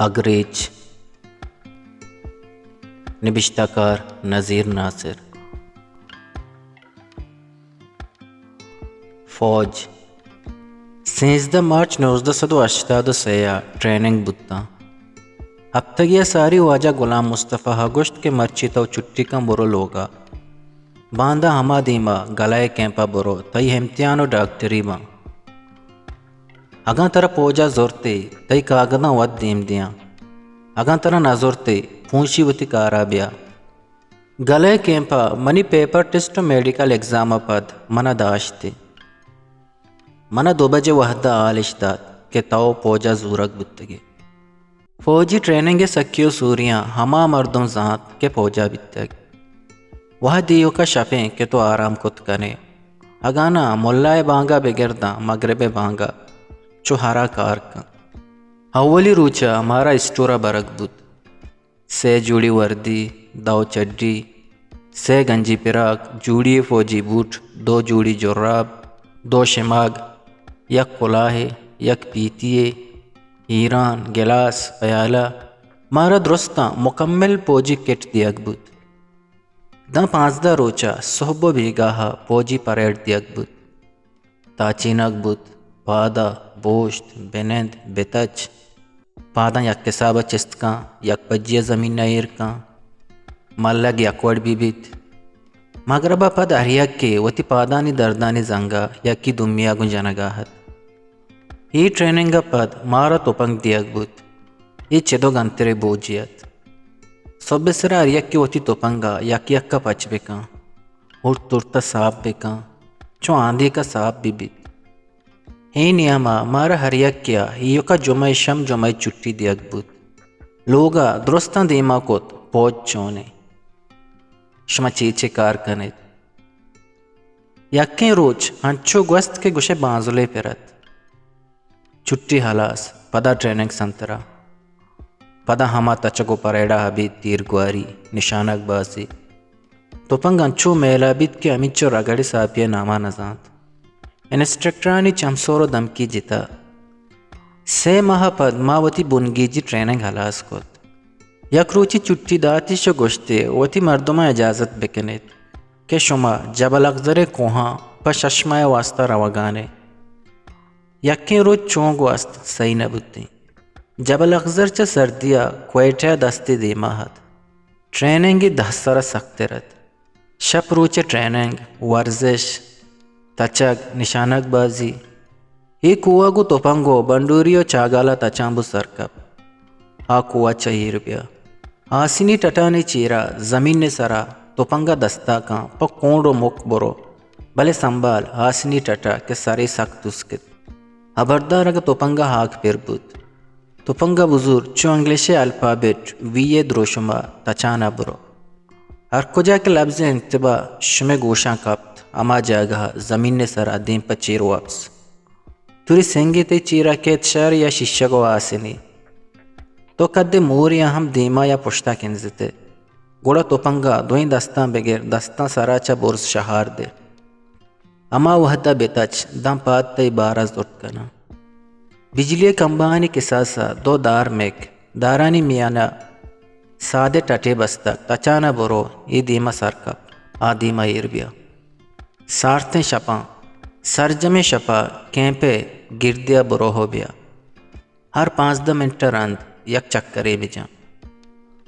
اگریچ نبشتہ کار نذیر ناصر. فوج 13 مارچ 1988 ٹریننگ بتا. اب تک یہ ساری واجہ غلام مصطفیٰ گوشت کے مرچی تو چٹی کا برو لوگا باندھا ہما دیما گلائے کیمپا برو تئی امتحان و ڈاکٹری ماں اگاں ترا پوجا زورتے تئی کاغذاں ود دیم دیاں اگاں ترا نہ زورتے پھونشی وتی کارا بیا گلائے کیمپا منی پیپر ٹیسٹ میڈیکل ایگزام پد منا داشتے منا 2 بجے وحدہ آلش داد کہ تاؤ پوجا زورک بتگے. فوجی ٹریننگ سکیو سوریاں ہما مردم ذات کے پوجا بتگ وہ دیو کا شپیں کہ تو آرام کت کنے اگانا ملائے بانگا بگرداں مغرب بانگا چوہارا کار کا. اولی روچا ہمارا اسٹورا برک بود سے جوڑی وردی 2 چڈی سے گنجی پراک جوڑی فوجی بوٹ 2 جوڑی جراب 2 شماگ 1 کلاہ 1 پیتیے ایران گلاس پیالہ مارا درستاں مکمل پوجی کٹ دیگ بود. 15 روچا صحبو بیگاہا پوجی پریڈ دیگ بود تاچینک بود پادا بوشت بنند بتچ پاداں یک کسابہ چست کاں 1 پجیہ زمین نیر کاں ملگ 1 وڑ بھی بیت مغربہ پد اریک کے وتی پادانی دردانی زنگا یکی دمیا گنجنگاہت. ای ٹریننگ پد مارا توپنگ دیگ بود ای چدو گنترے بوجیت صبح سرا اریک کے وتی توپنگا یک کا پچ بکاں ترتا صاف بکاں چو آندھی کا صاف بھی بیت. ای نیاما مارا ہریک کیا ایو کا جمعہ شم جمعہ چٹی دیگ بود لوگا درستاں دیما کوت پوج چونے شما چیچے کار کنید. یکیں روچ ہنچو گوست کے گوشے بانزلے پرت چٹی حلاس پدا ٹریننگ سنترا پدا ہما تچگو پریڈا حبید تیر گواری نشانک بازی توپنگ انچو میلا بید کے امیچو رگڑی ساپیہ ناما نزاند انسٹرکٹرانی چمسورو دمکی جتا 3 ماہ پد ماوتی بنگیجی ٹریننگ حلاس کت. یک روچی چٹی داتی شو گوشتے وتی مردمہ اجازت بکنید کہ شما جبل اخضر کوہاں پا ششمائے واسطہ روگانے. یکیں روچ چونگ واسط صحیح نبوتی جبل اخضر چا سردیا کوئٹہ دستی دیماہت ٹریننگی 10 سرہ سخت رت. شپ روچ ٹریننگ ورزش تچگ نشانک بازی ای کوواگو توپنگو بنڈوریو چاگالا تچامبو سرکب آ کووا چہیر بیا آسینی ٹٹانی چیرا زمین نے سرا توپنگا دستا کان پا کونڈو موک برو بلے سنبال آسینی ٹٹا کے ساری سخت اسکت ابردار اگا توپنگا ہاک پیر بود توپنگا بزور چو انگلیشی الفابیٹ وی دروشما تچانا برو ہر کجا کے لفظ انتباہ شمے گوشاں کپت اما جاگہ زمین نے سرا دین پا چیر واپس توری سنگی تے چیرا کیت شار یا شیشہ کو آسینی تو کدے موریا ہم دیما یا پشتا کنزتے گوڑا توپنگا دوئیں دستاں بغیر دستاں سرا چا برز شہار دے اما وحدہ بیتاچ دم پاد تے 12 زرد کنا بجلی کمبانی کے ساسا 2 دار میک دارانی میانا سادے ٹٹے بستک تچانا برو ای دیما سرکب آ دیما ایر بیا سارتیں شپاں سرجمے شپا کیمپے گردیا برو ہو بیا ہر 5 منٹ رند یک چکرے بجاں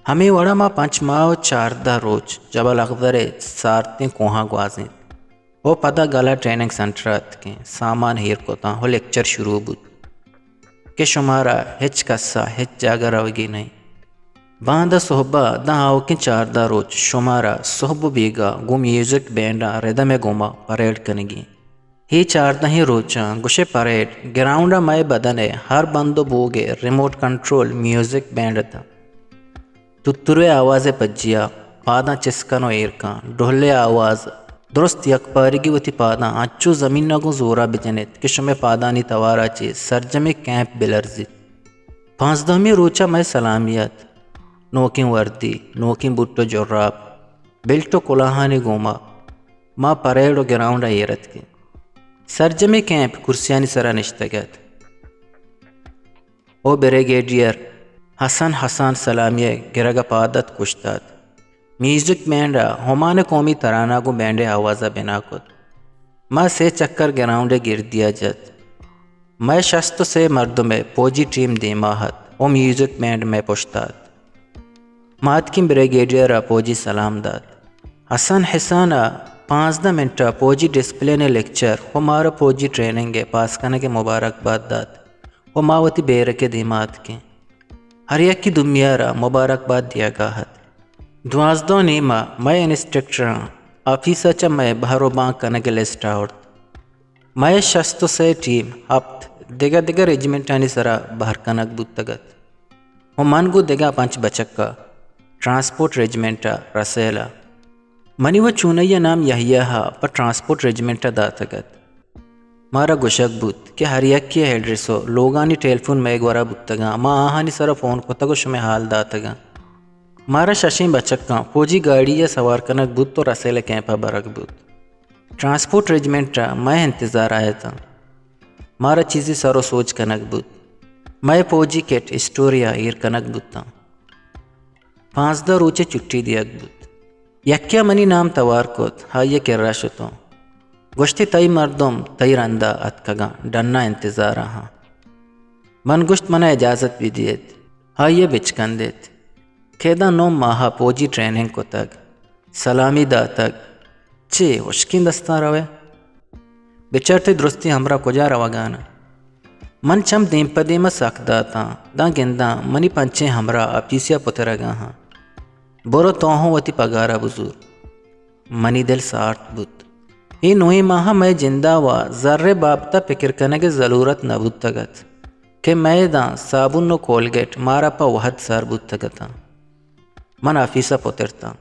ہمیں وڑا ما 5 ماہ و 14 روچ جبل اخضرے سارتیں کوہاں گوازیں وہ پدا گلا ٹریننگ سنٹرات کے سامان ہیر کوتاں ہو لیکچر شروع بود کہ شمارا ہچ کسا ہچ جاگا روگی نہیں باندہ صحبہ دا آوکیں 14 روچ شمارا صحب بیگا گو میوزک بینڈا ردم گوما پریڈ کنگی ہی 14 روچاں گوشے پریڈ گراؤنڈا مائے بدنے ہر بندو بوگے ریموٹ کنٹرول میوزک بینڈ تھا تتروے آواز پجیا پاداں چسکنو ایرکاں ڈھولے آواز درست یک پارگی وتی پاداں اچو زمین نگو زورا بجنیت کہ شمے پادانی توارا چی سرجمے کیمپ بلرزید. 15 روچا میں سلامیت نوکیں وردی نوکیں بوٹو جراب بیلٹو کلاہانی گوما ما پریڈو گراؤنڈ ایرت کی سرجمے کیمپ کرسیانی سرا نشتگت او بریگیڈیئر حسن حسان سلامیہ گرگا پادت کشتاد میوزک بینڈ ہمان قومی ترانہ کو بینڈ آوازہ بنا کت ماں سے چکر گراؤنڈ گر دیا جت میں شست سے مردم پوجی ٹیم دیماہت او میوزک بینڈ میں پشتاد مات کی بریگیڈیئر پوجی سلام داد حسن حسان 15 منٹ پوجی ڈسپلے نے لیکچر ہمارا پوجی ٹریننگ پاس کرنے کے مبارکباد داد وہ ماوتی بیر کے دیمات کے ہر یک کی دمیارا مبارکباد دیا گاہت 12 نیما میں انسٹرکٹر آفیسر چا میں بہرو بانک کرنے کے لسٹ آورد میں شست سے ٹیم ہفت دیگا ریجمنٹانی سرا بہر کنک بودتگت وہ منگو دیگا 5 بچکا ٹرانسپورٹ ریجمنٹا رسیلا منی و چونیا نام یحییٰ پر ٹرانسپورٹ ریجمنٹا داتگت مارا گوشک بود کہ ہر یک کی ایڈریسو لوگانی ٹیلیفون میں گورا بودتگا ما آہانی سرا فون کتگو شمی حال داتگا مارا ششین بچکا پوجی گاڑی یا سوار کنک بود تو رسیل کیمپا برک بود ٹرانسپورٹ ریجمنٹا میں انتظار آیا تھا مارا چیزی سرو سوچ کنک بود میں پوجی کیٹ اسٹوریا ایر کنک بود تھا 15 روچے چٹی دیگ بود یکیا منی نام توار کت ہائیے کررا شتوں گوشتی تئی مردم تئی رندہ اتکگا ڈننا انتظار ہاں من گوشت منا اجازت بھی دیت ہائیے بچکن دیت کھیدا 9 ماہا پوجی ٹریننگ کو تگ سلامی دا تگ چے ہوشکین دستا روے بچرتی درستی ہمرا کجا روگانا من چم دیم پدیم ساک داتا دا گندہ منی پنچے ہمرا اپیسیا پترگا ہاں برو توہوں وتی پگارا بزور منی دل سارت بود ای 9 ماہ میں جندہ وا ذرے بابتا فکر کرنے کے ضرورت نہ بود تگت کہ میں دا صابن و کولگیٹ مارا پا وحد سار بود تگتا من آفیسا پترتا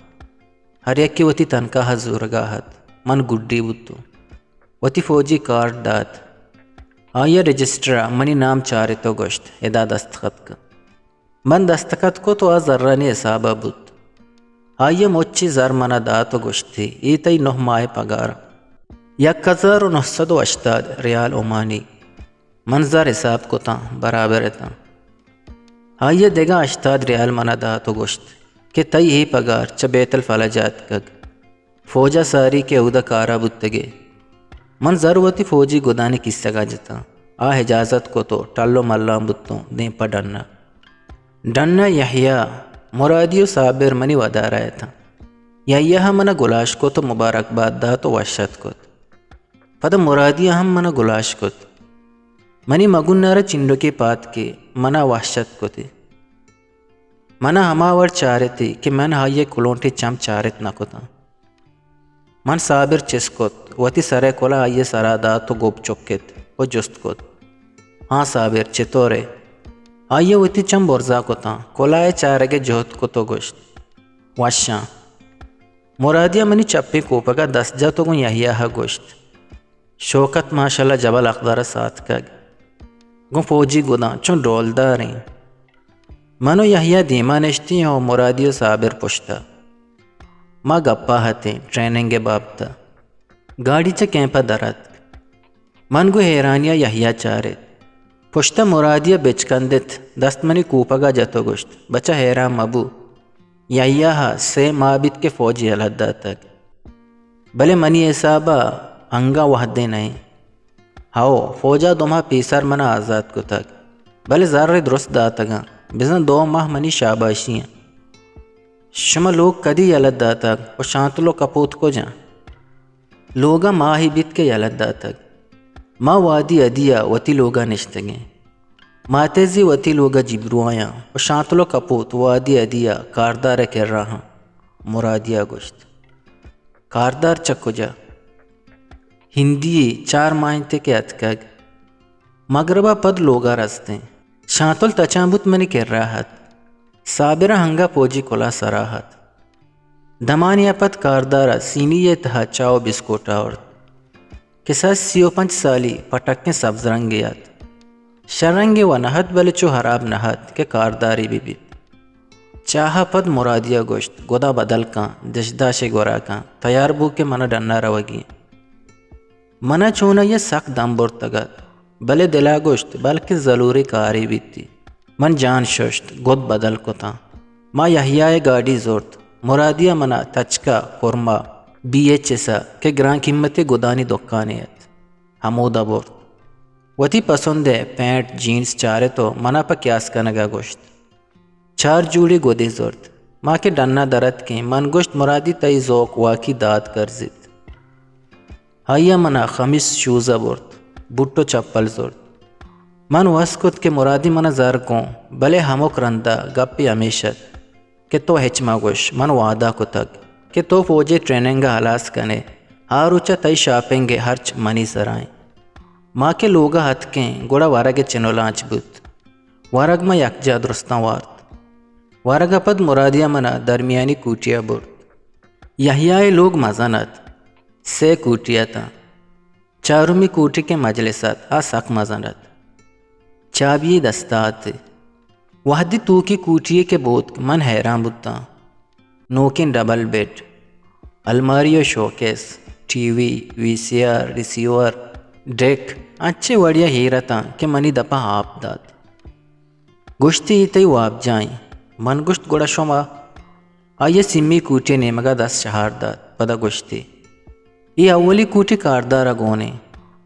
ہر یک کی وتی تنکاہ زورگاہت من گڈی بودتو وتی فوجی کارڈ دات آیا رجسٹرا منی نام چارے تو گوشت ادا دستخط کا من دستخط کو تو ذرانی حسابہ بود آئیے موچی زر منا دا تو گوشتی ایتای 9 ماہ پگار 1980 ریال عمانی منظر حساب کو تا برابر تا آئیے دیگا 80 ریال منا دا تو گوشت کہ تئی ہی پگار چا بیت الفلجات کگ فوجا ساری کے اودا کارا بودتگے من ضرورتی فوجی گدانی کس سگا جتا حجازت کو تو ٹلو ملام بودتوں دیں پا ڈننا یحییٰ مرادیو صابر منی ودا رہا تھا یحییٰ منا گلاش کو تو مبارکباد دا تو وحشت کت پدا مرادیہ ہم منا گلاش کت منی مگن نارا چنڈو کے پات کے منا وحشت کو تھی منا ہماور چارے تھی کہ من ہائیے کلونٹی چم چارت نہ کتا من صابر چس کت وتی سرے کولا آئیے سرا دا تو گوب چکت و جست کت ہاں صابر چطورے آئیے وتی چم برزا کتا کولائے چارے کے جہت کتو گوشت واشاں مرادیہ منی چپی کوپگا 10 جا تو گن یحییٰ گوشت شوکت ماشاءاللہ جبل اقدار ساتھ کگ گن فوجی گدا چون ڈول داریں منو یحییٰ دیما نشتی ہوں مرادیو صابر پشتا ما گپا ہتیں ٹریننگ بابتا گاڑی چا کیمپا درات من گو حیرانیہ یحییٰ چارت پشتا مرادیہ بچکندت دست منی کوپگا جتو گوشت بچہ حیران مبو یحییٰ سے مابت کے فوجی الہدہ تک بلے منی حسابہ انگا وحدے نہیں ہاو فوجا 2 ماہ پیسر منا آزاد کو تک بلے ذرے درست داتگا بزن 2 ماہ منی شاباشیاں شما لوگ کدی یلد داتگ و شانتلو کپوت کو جاں لوگا ماہی بیت کے یلد داتگ ما وادی ادیا وتی لوگا نشتگیں ماتیزی وتی لوگا جبروایاں و شانتلو کپوت وادی ادیا کاردار کر رہا مرادیہ گوشت کاردار چکو جا ہندی 4 ماہنتے کے اتکگ مغربہ پد لوگا رستیں شانتل تچامبت منی کر راحت صابرہ ہنگا پوجی کلا سراحت دمانیہ پت کاردارہ سینی یہ تہا چاو بسکوٹا اور کسا 35 سالی پٹکیں سبز رنگیات شرنگی و نہت بلچو حراب نہت کے کارداری بھی بیت چاہا پد مرادیہ گوشت گودا بدل کان دشداشے گورا کان تیار بو کے منا ڈننا روگی منا چونا یہ سخت دم برتگت بلے دلا گوشت بلکہ ضروری کاری بھی تھی من جان ششت گود بدل کتا ما یحیائے گاڑی زورت مرادیا منا تچکا کورما BHS کے گران قیمت گدانی دکانیت ہمودا بورت وتی پسند پینٹ جینس چارے تو منا پا کیاس کنگا گوشت 4 جوڑی گودی زورت ماں کے ڈننا درد کے من گوشت مرادی تئی ذوق واقعی داد کرزت آیا منا خمیس شوزا بورت بوٹو چپل زورت من واسکت کے مرادی منا زرگوں بلے ہموک رندہ گپی ہمیشت کہ تو ہچما گوش من وعدہ کو تک کہ تو فوجی ٹریننگا حلاس کنے آروچا تئی شاپنگے ہرچ منی سرائیں ماں کے لوگا ہتکیں گوڑا وارگ چنولانچ بوت وارگ ما یکجا درستان وارت وارگا پد مرادیا منا درمیانی کوٹیا بورت یحیائے لوگ مزانت 3 کوٹیا تا چارمی کوٹی کے مجلسات سک مزانت چابی دستات وحدی تو کی کوٹیے کے بوت من حیران بوتا نوکن ڈبل بیڈ الماری و showcase T V VCR receiver deck اچھے وڑیا ہیرتا کہ منی دپا آپ داد گوشتی تی واب جائیں من گوشت گوڑا شما آئیے سمی کوٹی نیمگا 10 شہار داد پدا گوشتی یہ اولی کوٹی کاردارا گونے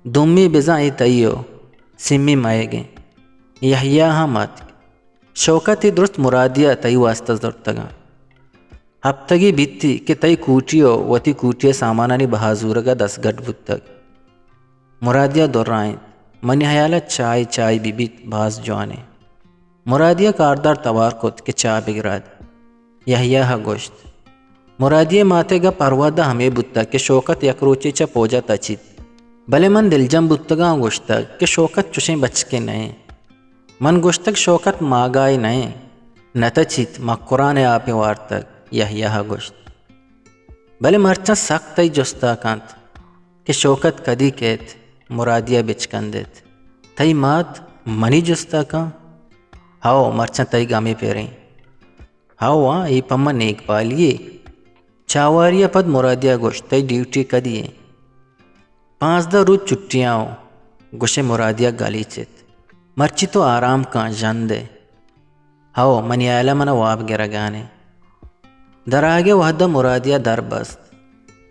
دمی بزائیں تیو سمی مائے گیں یحییٰ حمد شوکتی درست مرادیا تی واسطہ زرتگا ہفتگی بیتی کہ تئی کوٹیو وتی کوٹی سامانانی بہازورگا 10 گھٹ بتگ مرادیا دورائیں منی حیالت چائے بی بیت باز جوانے مرادیا کاردار توار کت کہ چا بگراد یحییٰ گوشت مرادیا ماتے گا پروادہ ہمیں بتا کہ شوکت یکروچی چا پوجا تچیت بلے من دلجم بتگا گوشتگ کہ شوکت چوشیں بچ کے نئے من گوشتگ شوکت ماگائی نئے نتچیت ما قرآن آپ وارتگ یحییٰ گوشت بلے مرچا سختی جستا کانت کہ شوکت کدی کہت مرادیا بچکن دیت تئی مات منی جستا کان ہاؤ مرچا تئی گامی پیریں ہاؤ ای پمہ نیک پالیے چاواریا پد مرادیا گوشت تئی ڈیوٹی کدی 5 روز چھٹیاں ہو گوشے مرادیا گالی چیت مرچی تو آرام کان جان دے ہاؤ منی آئلہ منا واب گرہ گانے در آگے وحدہ مرادیا در بست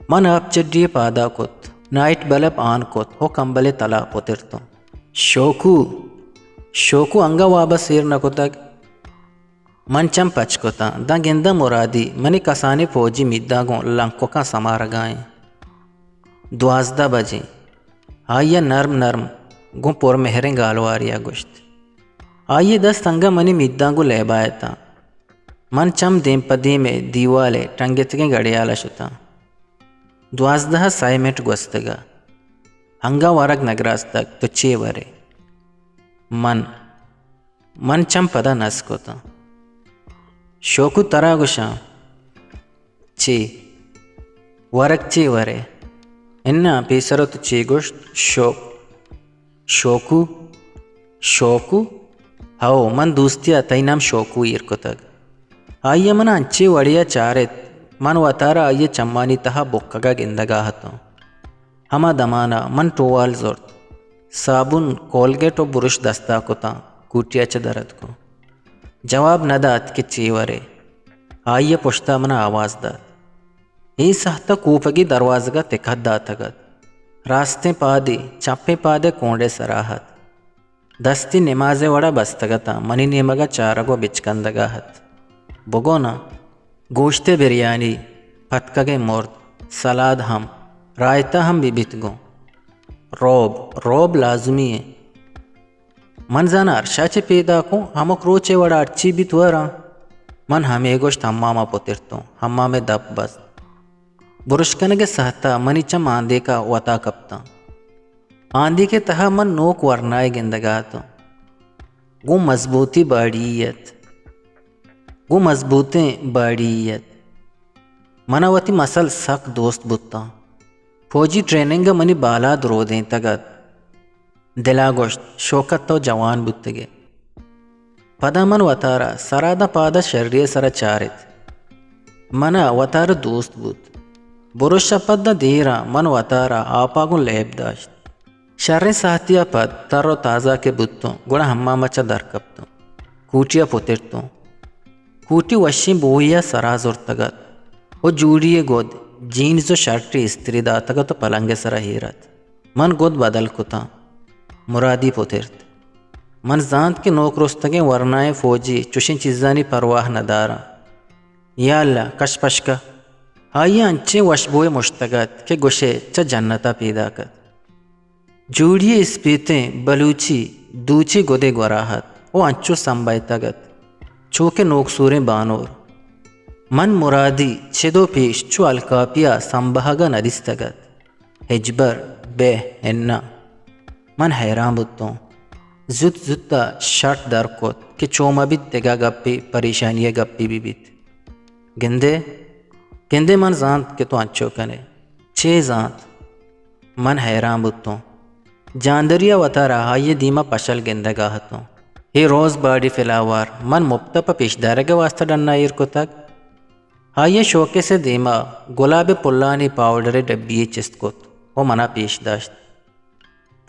من آپ چڈی پادا کت نائٹ بلب آن کت ہو کمبلے تلا پترتو شوکو انگا وابا سیر نکو تک من چم پچ کتا دا گندہ مرادی منی کسانی فوجی میدہ گوں لنکو کا سمارگائیں 12 بجے آئیے نرم گوں پور مہریں گالواریا گوشت آئیے 10 انگا منی میدہ گوں لے بائے تا من چم دیم پدی میں دیوالے ٹنگتگیں گڑیالا شتا 12 سائے منٹ گوستگا ہنگا وارگ نگراستگ تو 6 ورے من چم پدا نسکو تا شوکو ترا گوشا 6 ورگ 6 ورے انہا پیسرو تو 6 گوشت شوکو ہاؤ من دوستیا تئی نام شوکو ایرکو تگ آئیے من انچے وڑیا چارت من وطارا آئیے چمانی تہا بکگا گندگا ہتو ہما دمانا من ٹوال زورت صابن کولگیٹ و برش دستا کو تا کوٹیا چا درد کو جواب نداد کہ 6 ورے آئیے پشتا منا آواز داد ای سہتا کوپگی دروازگا تکھت داتگت راستے پادی چپے پادے کونڈے سراحت دستی نمازے وڑا بستگتا منی نیمگا چارگو بچکندگا ہت بگونا گوشت بریانی پتکگے مرد سلاد ہم رائتا ہم بھی بیت گو روب لازمی ہے من زانا ارشا چے پیدا کو ہمک روچے وڑا اچھی بیت ورا من ہمیں گوشت ہماما پترتوں ہمامے دب بست برشکنگے سہتا منی چم آندے کا وطا کپتا آندی کے تہا من نوک ورنائے گندگا تو گو مضبوطی باڑیت مناوتی مسل سخت دوست بتا فوجی ٹریننگ منی بالا درو دیں تگت دلا گوشت شوکت تو جوان بتگے پدا من وطارا سرادا پادا شریع سرا چارت منا وطار دوست بت برش پدا دیرا من وطارا آپاگون لیب داشت شر ساتیا پد تر و تازہ کے بتوں گوڑا ہمامچا در کپتوں کوٹیا پوترتو کوٹی وشی بویا سراز ارتگت و جوڑیے گود جینز و شرٹی استری داتگت و پلنگ سرا ہیرت من گود بدل کتا مرادی پوترت من زانت کے نوک رستگیں ورنائے فوجی چوشن چیزانی پرواہ ندارا یا اللہ کش پشکا آئیے انچے وشبوئے مشتگت کے گوشے چا جنتا پیدا کت جوڑیے اسپیتیں بلوچی دوچی گودے گوراہت وہ انچو سنبائیتگت چوکے نوک سوریں بانور من مرادی چھدو پیش چو الکاپیا سنبہگا ندستگت ہجبر بے اننا من حیران بتوں زد زدتا شرط در کت کہ چوما بیت دگا گپی پریشانی گپی بھی بیت گندے من زانت کے تو انچو کنے چھے زانت من حیران بتوں جاندریا وطا رہا یہ دیما پشل گندگا ہتوں یہ روز باڑی فلاوار من مبتپا پیش دارگا واسطہ ڈننا ایر کو تک آئیے شوکے سے دیما گلاب پلانی پاؤڈر ڈبیے چست کت وہ منا پیش داشت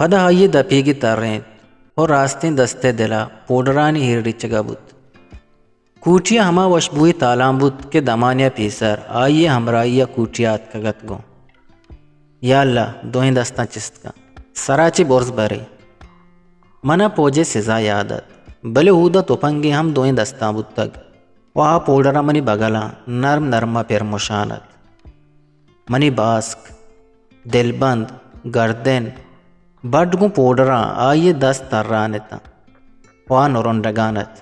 پدا آئیے دپیگی تر رہیں اور راستیں دستے دلا پوڈرانی ہیر ریچگا بت کوٹیا ہما وشبوئی تالام بت کے دمانیا پیسر آئیے ہمرائیہ کوٹیات کگت گو یا اللہ دوہیں دستاں چست کا سراچی بورز بھرے منا پوجے سزا یادت بلے ہودا توپنگی ہم دوہیں دستاں بت تک وہاں پوڈرا منی بگلا نرم نرما پیر مشانت منی باسک دل بند گردن بڑگوں پوڈرا آئیے دست ترانتا وہاں نورنڈگانت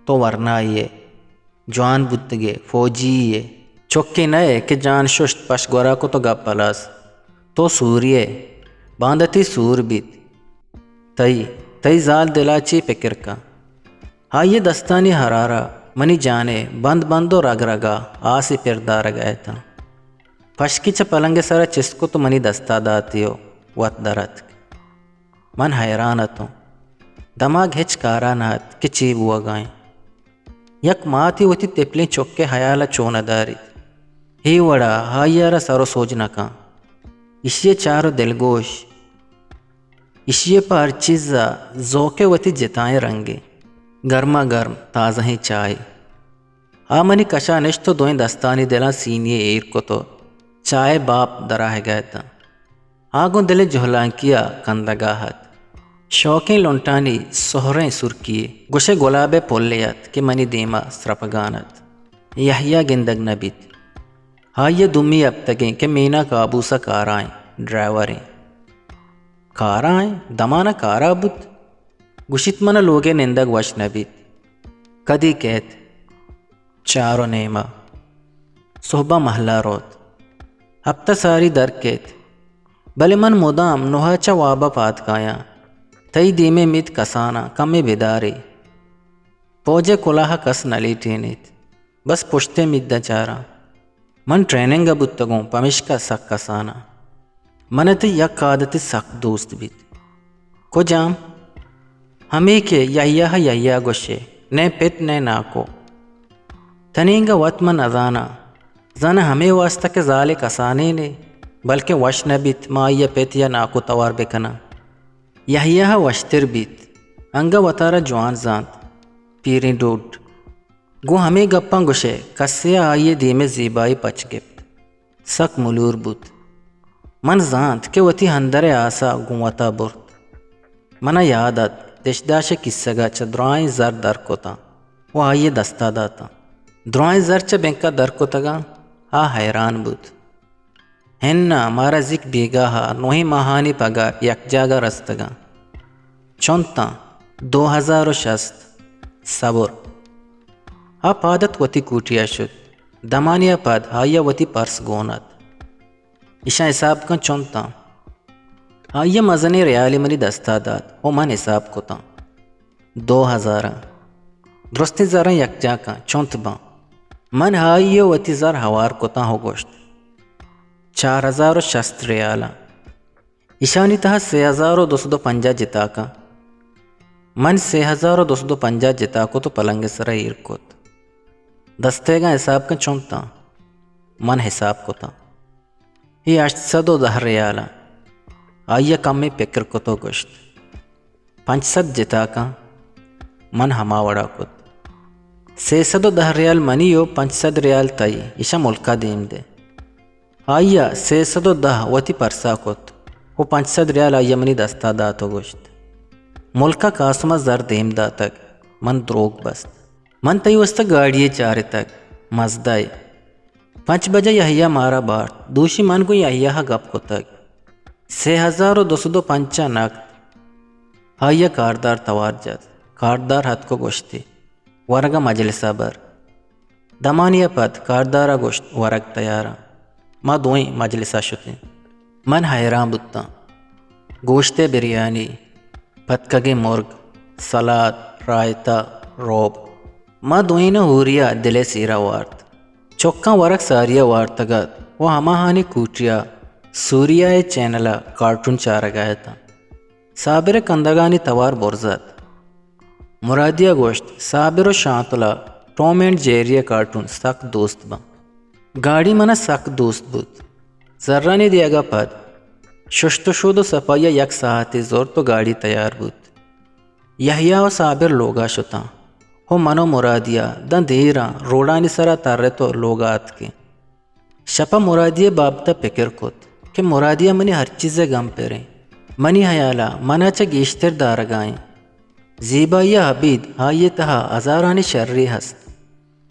تو ورنہ آئیے جوان بتگے فوجیے چوکے نئے کہ جان ششت پش گورا کو تو گپ پلاس تو سوریے باندتی سور بیت تئی زال دلاچی پکر کا آئیے دستانی حرارا منی جانے بند بندو رگ رگا آسی پردار گئے تھا پشکی چا پلنگ سارا چس کو تو منی دستا داتی ہو وط درت من حیرانتوں دماغ ہچ کارانات کہ چیب ہوا گائیں یک ماتی ہوتی تپلیں چوکے حیالا چون داریت ہی وڑا ہائیارا سارو سوجنا کا اشیے چارو دلگوش اشیے پر چیزا زوکے وتی جتائیں رنگے گرما گرم تازہ ہی چائے آمنی کشا نشتو دوئیں دستانی دلا سینیے ایر کو تو چائے باپ دراہ گئے تھا آگوں دل جہلانکیا کندگاہت شوقیں لونٹانی سہریں سرکیے گوشے گلابے پولیت کہ منی دیما سرپگانت یحییٰ گندگ نبیت آئیے دمی اب تگیں کہ مینا کابوسا کارائیں ڈرائیوریں کارائیں دمانا کارا بت گشت من لوگے نندگ وش نبیت کدی کہت چارو نیما صحبہ محلہ روت اب تا ساری در کہت بلے من مدام نوہا چا وابا پات کایا تئی دیمے میت کسانا کمی بیداری پوجے کلاہ کس نلی ٹینیت بس پشتے میت دا چارا من ٹریننگ بتگوں پمشکا سک کسانا منتی یک عادتی سک دوست بیت کو جام ہمیں کے یحییٰ گوشے نے پت نے ناکو تنینگا وط من ازانا زن ہمیں واسطہ کے زالے کسانے نے بلکہ وش نبیت ما یا پت یا ناکو توار بکنا یحییٰ وشتر بیت انگا وطارا جوان زانت پیریں ڈوڈ گو ہمیں گپاں گوشے کسیا آئیے دیمے زیبائی پچ گپت سک ملور بوت من زانت کہ وتی ہندر آسا گوتا برت منا یادت دشداش کسگا چا درائیں زر در کوتا وہ آئیے دستا داتا درائیں زر چا بینکا در کوتگا حیران بود ہننا مارا ذک بیگاہا نوہی ماہانی پگا یک جاگا رستگا چونتا 2060 صبر پادت وتی کوٹیا شد دمانیا پاد آئیا وتی پرس گونت اشا حساب کن چونتا آئیے مزنی ریالی منی دستا داد او من حساب کتا 2000 درستی زرن یک جا کا چونت با من آئیے وتی زر ہوار کتا ہو گوشت 4060 ریالا اشانی تہا 6250 جتا کا من 6250 جتا کو تو پلنگ سر ایر کوت دستے گا حساب کا چونتا من حساب کتا یہ 810 ریالا آئیے کم میں پکر کو تو گوشت 500 جتا کا من ہما وڑا کت 310 ریال منی و 500 ریال تائی ایشا ملکہ دیم دے آیا 310 وتی پرسا کت و 500 ریال آیا منی دستا داتو گوشت ملکہ کاسمہ زر دیم دا تک من دروگ بست من تئی وستا گاڑی چارے تک مزدائی 5 بجے یحییٰ مارا بارت دوشی من کو یحییٰ گپ کو تک 3205 نقد آیا کاردار توار جد کاردار حد کو گوشتی ورگا مجلسہ بر دمانیہ پت کاردارا گوشت ورگ تیارا ما دوئیں مجلسہ شتیں من حیران بتا گوشت بریانی پتکگی مرگ سلاد رائتا روب ما دوئیں نہ ہوریا دلے سیرا وارت چوکاں ورگ ساریا وارتگت وہ ہماہانی کوٹیا سوریا چینلا کارٹون چارا گیا تھا صابر کندگانی توار برزت مرادیہ گوشت صابر و شانتلا ٹوم اینڈ جیری کارٹون سخت دوست با گاڑی منا سخت دوست بود ذرانی دیا گا پد ششت شود و صفایا یک ساعتی زور تو گاڑی تیار بود یحییٰ و صابر لوگا شتا ہو منو مرادیہ دن دیرا روڈانی سرا تر تو لوگات کے شپا مرادیہ بابتا پکر کت کہ مرادیہ منی ہر چیز گم پیریں منی حیالا منا چا گیشتر دارگائیں زیبائیہ حبید آئیے تہا ازارانی شرری ہست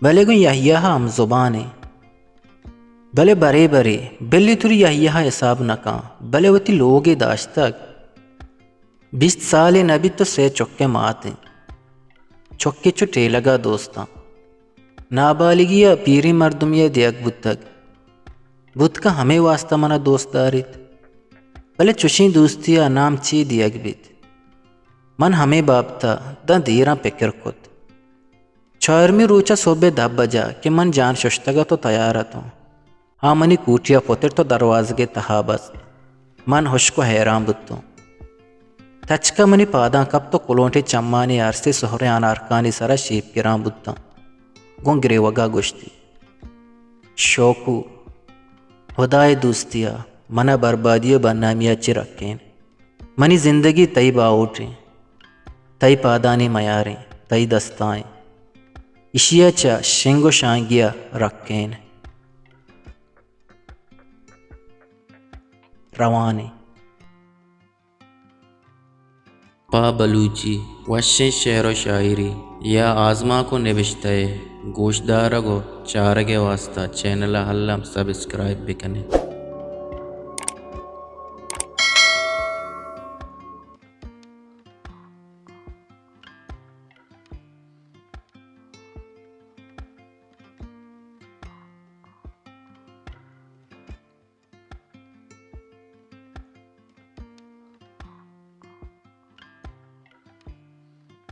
بلے گو یحییٰ ہم زبانے بلے برے برے بلی توری یحییٰ حساب نکاں بلے وتی لوگے داشتک 20 سال نبی تو سے چکے ماتیں چکے چٹے لگا دوستاں نابالگیا پیری مردمیہ دیگ بودتک بود کا ہمیں واسطہ منا دوست داریت بلے چوشیں دوستیا نام چی دیگ بیت من ہمیں بابتا دن دیراں پکر کت 4 روچا صبح 10 بجا کہ من جان ششتگا تو تیارت ہوں ہاں منی کوٹیا پوتر تو دروازگے تہا بست من ہوش کو حیران بتوں تچکا منی پاداں کب تو کلونٹے چمانی عرصے سہریان ارکانی سرا شیپ گران بتاں گون گرے وگا گوشتی شوکو خدای دوستیا منا بربادیو برنامیا چی رکھیں منی زندگی تئی باؤٹیں تئی پادانی میاریں تئی دستائیں اشیا چا شنگو شانگیا رکھیں روانے پا بلوچی وشیں شعر و شاعری یا آزما کو نوشتہ گوشدارہ گو چارگے واسطہ چینل حلم سبسکرائب بکنے